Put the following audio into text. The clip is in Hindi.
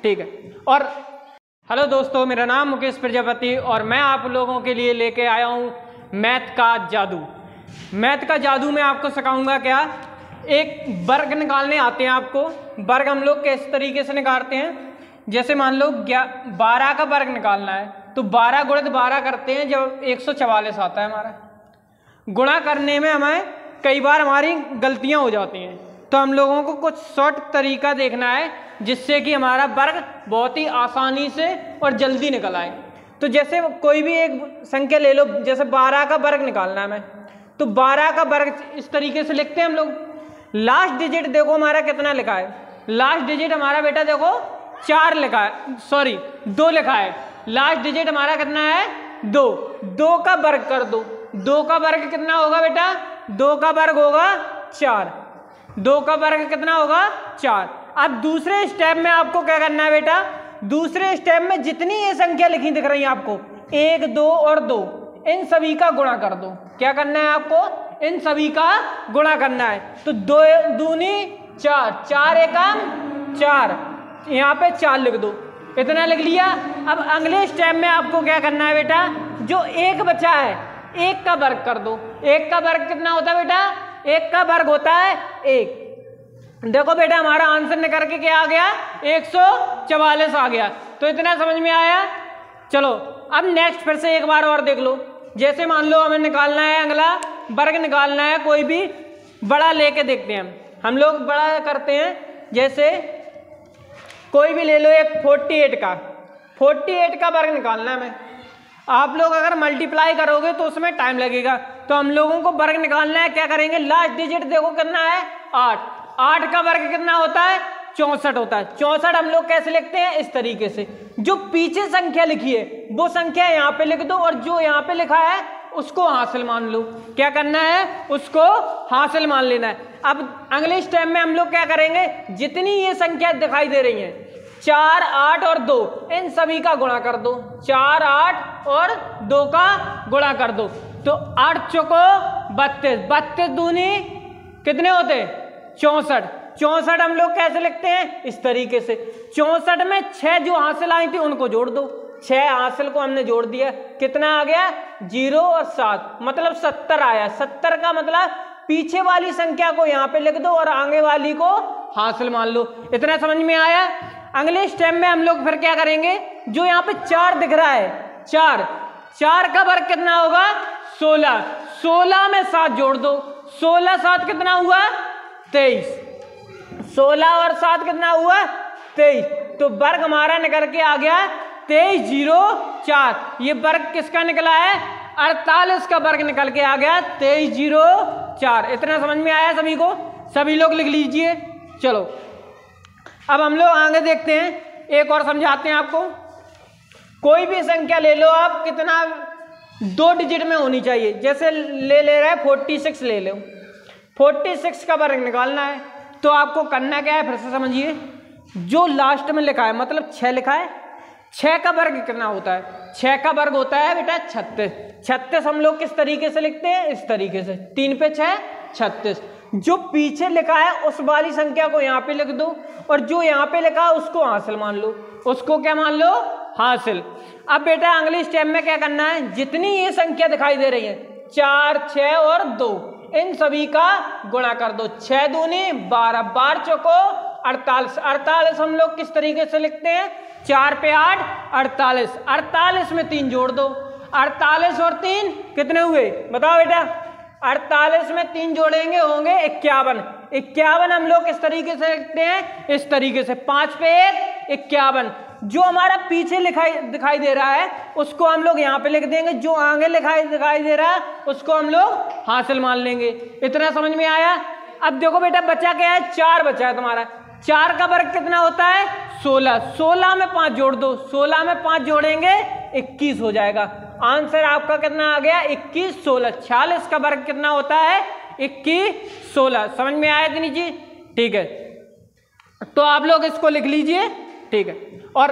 ठीक है। और हेलो दोस्तों, मेरा नाम मुकेश प्रजापति और मैं आप लोगों के लिए लेके आया हूँ मैथ का जादू। मैथ का जादू में आपको सिखाऊंगा क्या, एक वर्ग निकालने आते हैं आपको। वर्ग हम लोग किस तरीके से निकालते हैं, जैसे मान लो 12 का वर्ग निकालना है तो 12 गुणित 12 करते हैं, जब 144 आता है हमारा। गुणा करने में हमें कई बार हमारी गलतियां हो जाती हैं, तो हम लोगों को कुछ शॉर्ट तरीका देखना है जिससे कि हमारा वर्ग बहुत ही आसानी से और जल्दी निकल आए। तो जैसे कोई भी एक संख्या ले लो, जैसे 12 का वर्ग निकालना है हमें, तो 12 का वर्ग इस तरीके से लिखते हैं हम लोग। लास्ट डिजिट देखो हमारा कितना लिखा है, लास्ट डिजिट हमारा बेटा देखो 4 लिखा है, सॉरी 2 लिखा है। लास्ट डिजिट हमारा कितना है 2। 2 का वर्ग कर दो, 2 का वर्ग कितना होगा बेटा, 2 का वर्ग होगा 4। 2 का वर्ग कितना होगा 4। अब दूसरे स्टेप में आपको क्या करना है बेटा, दूसरे स्टेप में जितनी ये संख्या लिखी दिख रही है आपको 1, 2 और 2, इन सभी का गुणा कर दो। क्या करना है आपको, इन सभी का गुणा करना है। तो 2 दूनी 4, 4 एकम 4, यहाँ पे 4 लिख दो, इतना लिख लिया। अब अगले स्टेप में आपको क्या करना है बेटा, जो 1 बचा है 1 का वर्ग कर दो। 1 का वर्ग कितना होता है बेटा, 1 का वर्ग होता है 1। देखो बेटा हमारा आंसर निकल के क्या आ गया, 144 आ गया। तो इतना समझ में आया। चलो अब नेक्स्ट फिर से एक बार और देख लो। जैसे मान लो हमें निकालना है, अगला वर्ग निकालना है, कोई भी बड़ा लेके देखते हैं हम लोग। बड़ा करते हैं, जैसे कोई भी ले लो एक 48 का, 48 का वर्ग निकालना है हमें। आप लोग अगर मल्टीप्लाई करोगे तो उसमें टाइम लगेगा, तो हम लोगों को वर्ग निकालना है। क्या करेंगे, लास्ट डिजिट देखो कितना है 8। 8 का वर्ग कितना होता है 64 होता है। 64 हम लोग कैसे लिखते हैं, इस तरीके से। जो पीछे संख्या लिखी है वो संख्या यहाँ पे लिख दो, और जो यहाँ पे लिखा है उसको हासिल मान लो। क्या करना है, उसको हासिल मान लेना है। अब अगले स्टेप में हम लोग क्या करेंगे, जितनी ये संख्या दिखाई दे रही है 4, 8 और 2, इन सभी का गुणा कर दो। 4, 8 और 2 का गुणा कर दो, तो 8 चौको 32, 32 दूनी कितने होते 64। 64 हम लोग कैसे लिखते हैं, इस तरीके से। 64 में 6 जो हासिल आई थी उनको जोड़ दो। 6 हासिल को हमने जोड़ दिया, कितना आ गया 0 और 7, मतलब 70 आया। 70 का मतलब पीछे वाली संख्या को यहाँ पे लिख दो और आगे वाली को हासिल मान लो। इतना समझ में आया। अगले स्टेप में हम लोग फिर क्या करेंगे, जो यहाँ पे 4 दिख रहा है 4 का वर्ग कितना होगा 16। 16 में 7 जोड़ दो, 16 7 कितना हुआ 23। 16 और 7 कितना हुआ 23। तो वर्ग हमारा निकल के आ गया 23, 0, 4। ये वर्ग किसका निकला है, 48 का वर्ग निकल के आ गया 23, 0, 4। इतना समझ में आया सभी को, सभी लोग लिख लीजिए। चलो अब हम लोग आगे देखते हैं, एक और समझाते हैं आपको। कोई भी संख्या ले लो आप, कितना 2 डिजिट में होनी चाहिए। जैसे ले रहा है 46 ले लो, 46 का वर्ग निकालना है, तो आपको करना क्या है, फिर से समझिए। जो लास्ट में लिखा है मतलब 6 लिखा है, 6 का वर्ग कितना होता है, 6 का वर्ग होता है बेटा 36। 36 हम लोग किस तरीके से लिखते हैं, इस तरीके से, 3 पे 6 36। जो पीछे लिखा है उस वाली संख्या को यहाँ पे लिख दो, और जो यहाँ पे लिखा है उसको हासिल मान लो। उसको क्या मान लो, हासिल। अब बेटा अगले स्टेप में क्या करना है, जितनी ये संख्या दिखाई दे रही है 4, 6 और 2, इन सभी का गुणा कर दो। 6 दूनी 12, 12 चौको 48। 48 हम लोग किस तरीके से लिखते हैं, 4 पे 8 48। 48 में 3 जोड़ दो, 48 और 3 कितने हुए बताओ बेटा। 48 में 3 जोड़ेंगे होंगे 51। 51 हम लोग किस तरीके से लिखते हैं, इस तरीके से, 5 पे 1 51। जो हमारा पीछे दिखाई दे रहा है उसको हम लोग यहाँ पे लिख देंगे, जो आगे दिखाई दे रहा है उसको हम लोग हासिल मान लेंगे। इतना समझ में आया। अब देखो बेटा बचा क्या है, 4 बचा है तुम्हारा। 4 का वर्ग कितना होता है 16। 16 में 5 जोड़ दो, 16 में 5 जोड़ेंगे 21 हो जाएगा। आंसर आपका कितना आ गया 21, 16। 46 का वर्ग कितना होता है 21, 16। समझ में आया कि नहीं जी, ठीक है। तो आप लोग इसको लिख लीजिए, ठीक है। और